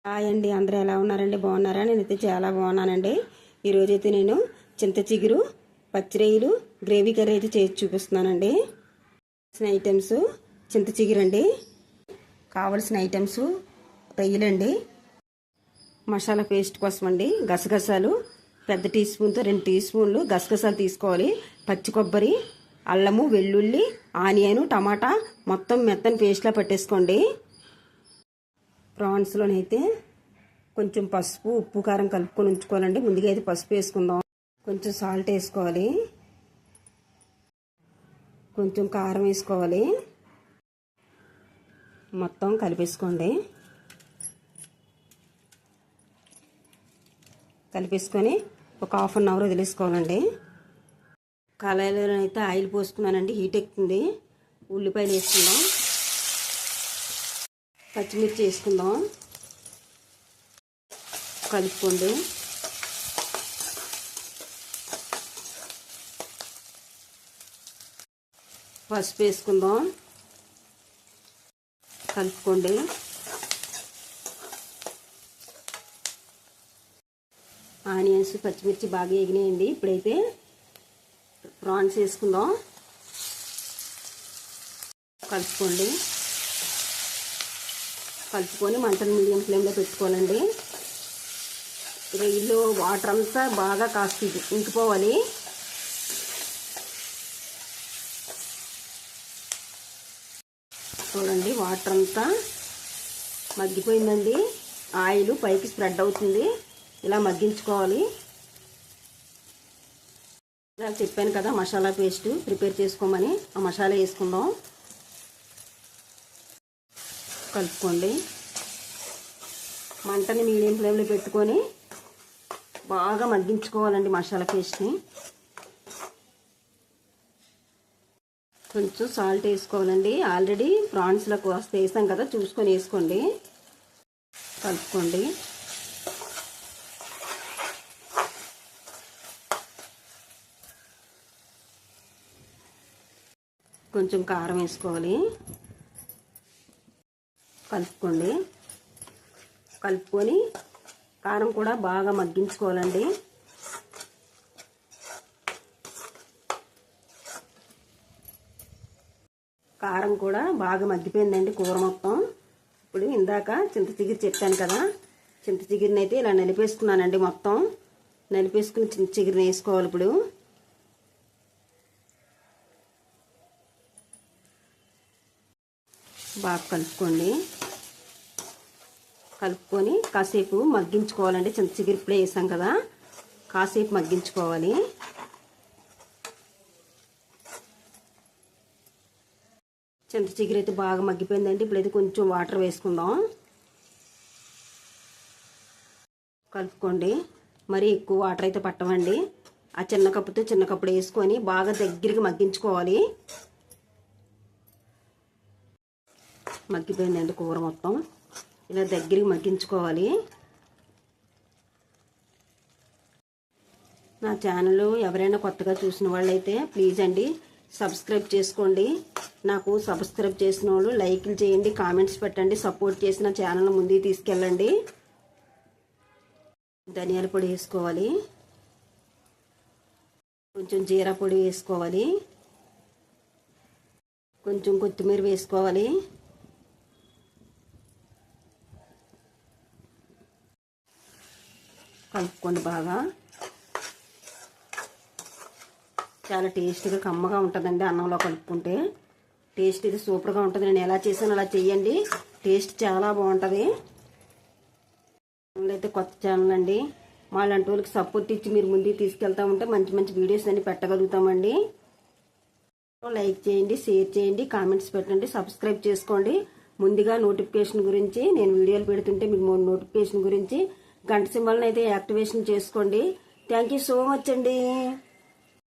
Hi అండి, అందరూ ఎలా ఉన్నారండి? బాగున్నారా? నేనైతే చాలా బాగున్నానండి. ఈరోజైతే నేను చింత చిగురు పచ్చిరొయ్యలు గ్రేవీ కర్రీ అయితే చేసి చూపిస్తున్నానండి. ఐటమ్స్ చింత చిగురు అండి, కావలసిన ఐటమ్స్ రొయ్యలండి, మసాలా పేస్ట్ కోసం అండి గసగసాలు పెద్ద టీ స్పూన్తో 2 టీ స్పూన్లు గసగసాలు తీసుకోవాలి. పచ్చి కొబ్బరి, అల్లము, వెల్లుల్లి, ఆనియన్, టమాటా మొత్తం మెత్తని పేస్ట్లా పట్టేసుకోండి. ప్రాన్స్లోనైతే కొంచెం పసుపు, ఉప్పు, కారం కలుపుకొని ఉంచుకోవాలండి. ముందుగా అయితే పసుపు వేసుకుందాం. కొంచెం సాల్ట్ వేసుకోవాలి, కొంచెం కారం వేసుకోవాలి. మొత్తం కలిపేసుకోండి. కలిపేసుకొని ఒక హాఫ్ అన్ అవర్ వదిలేసుకోవాలండి. కళాయిలో అయితే ఆయిల్ పోసుకున్నానండి, హీట్ ఎక్కుతుంది. ఉల్లిపాయలు వేసుకుందాం, పచ్చిమిర్చి వేసుకుందాం, కలుపుకోండి. పసుపు వేసుకుందాం, కలుపుకోండి. ఆనియన్స్, పచ్చిమిర్చి బాగా ఎగినాయండి. ఇప్పుడైతే ప్రాన్స్ వేసుకుందాం, కలుపుకోండి. కలుపుకొని మంటను మీడియం ఫ్లేమ్లో పెట్టుకోవాలండి. రొయ్యలు వాటర్ అంతా బాగా కాస్త ఇంకిపోవాలి. చూడండి, వాటర్ అంతా మగ్గిపోయిందండి. ఆయిల్ పైకి స్ప్రెడ్ అవుతుంది. ఇలా మగ్గించుకోవాలి. ఇలా చెప్పాను కదా మసాలా పేస్ట్ ప్రిపేర్ చేసుకోమని, ఆ మసాలా వేసుకుందాం, కలుపుకోండి. మంటని మీడియం ఫ్లేమ్లో పెట్టుకొని బాగా మగ్గించుకోవాలండి మసాలా పేస్ట్ని. కొంచెం సాల్ట్ వేసుకోవాలండి. ఆల్రెడీ ప్రాన్స్లో కాస్త వేసాం కదా, చూసుకొని వేసుకోండి. కలుపుకోండి. కొంచెం కారం వేసుకోవాలి, కలుపుకోండి. కలుపుకొని కారం కూడా బాగా మగ్గించుకోవాలండి. కారం కూడా బాగా మగ్గిపోయిందండి కూర మొత్తం. ఇప్పుడు ఇందాక చింత చిగురు చెప్పాను కదా, చింత చిగురిని అయితే ఇలా నలిపేసుకున్నానండి. మొత్తం నలిపేసుకుని చింత చిగురిని వేసుకోవాలి. ఇప్పుడు బాగా కలుపుకోండి. కలుపుకొని కాసేపు మగ్గించుకోవాలండి. చింత చిగురు ఇప్పుడే వేసాం కదా, కాసేపు మగ్గించుకోవాలి. చింత చిగురు అయితే బాగా మగ్గిపోయిందండి. ఇప్పుడైతే కొంచెం వాటర్ వేసుకుందాం, కలుపుకోండి. మరి ఎక్కువ వాటర్ అయితే పట్టమండి. ఆ చిన్న కప్పుతో చిన్న కప్పుడు వేసుకొని బాగా దగ్గరికి మగ్గించుకోవాలి. మగ్గిపోయిందండి కూర మొత్తం. ఇలా దగ్గరికి మగ్గించుకోవాలి. నా ఛానల్ ఎవరైనా కొత్తగా చూసిన వాళ్ళైతే ప్లీజ్ అండి సబ్స్క్రైబ్ చేసుకోండి. నాకు సబ్స్క్రైబ్ చేసిన వాళ్ళు లైక్లు చేయండి, కామెంట్స్ పెట్టండి, సపోర్ట్ చేసిన ఛానల్ ముందుకు తీసుకెళ్ళండి. ధనియాల పొడి వేసుకోవాలి, కొంచెం జీరా పొడి వేసుకోవాలి, కొంచెం కొత్తిమీర వేసుకోవాలి. కలుపుకోండి బాగా. చాలా టేస్ట్గా కమ్మగా ఉంటుందండి అన్నంలో కలుపుకుంటే. టేస్ట్ ఇది సూపర్గా ఉంటుంది. నేను ఎలా చేసాను అలా చెయ్యండి, టేస్ట్ చాలా బాగుంటుంది. అయితే కొత్త ఛానల్ అండి, మా లాంటి వాళ్ళకి సపోర్ట్ ఇచ్చి మీరు ముందుకు తీసుకెళ్తా ఉంటే మంచి మంచి వీడియోస్ అన్ని పెట్టగలుగుతామండి. లైక్ చేయండి, షేర్ చేయండి, కామెంట్స్ పెట్టండి, సబ్స్క్రైబ్ చేసుకోండి. ముందుగా నోటిఫికేషన్ గురించి నేను వీడియోలు పెడుతుంటే మీకు నోటిఫికేషన్ గురించి గంట సింబల్ని అయితే యాక్టివేషన్ చేసుకోండి. థ్యాంక్ యూ సో మచ్ అండి.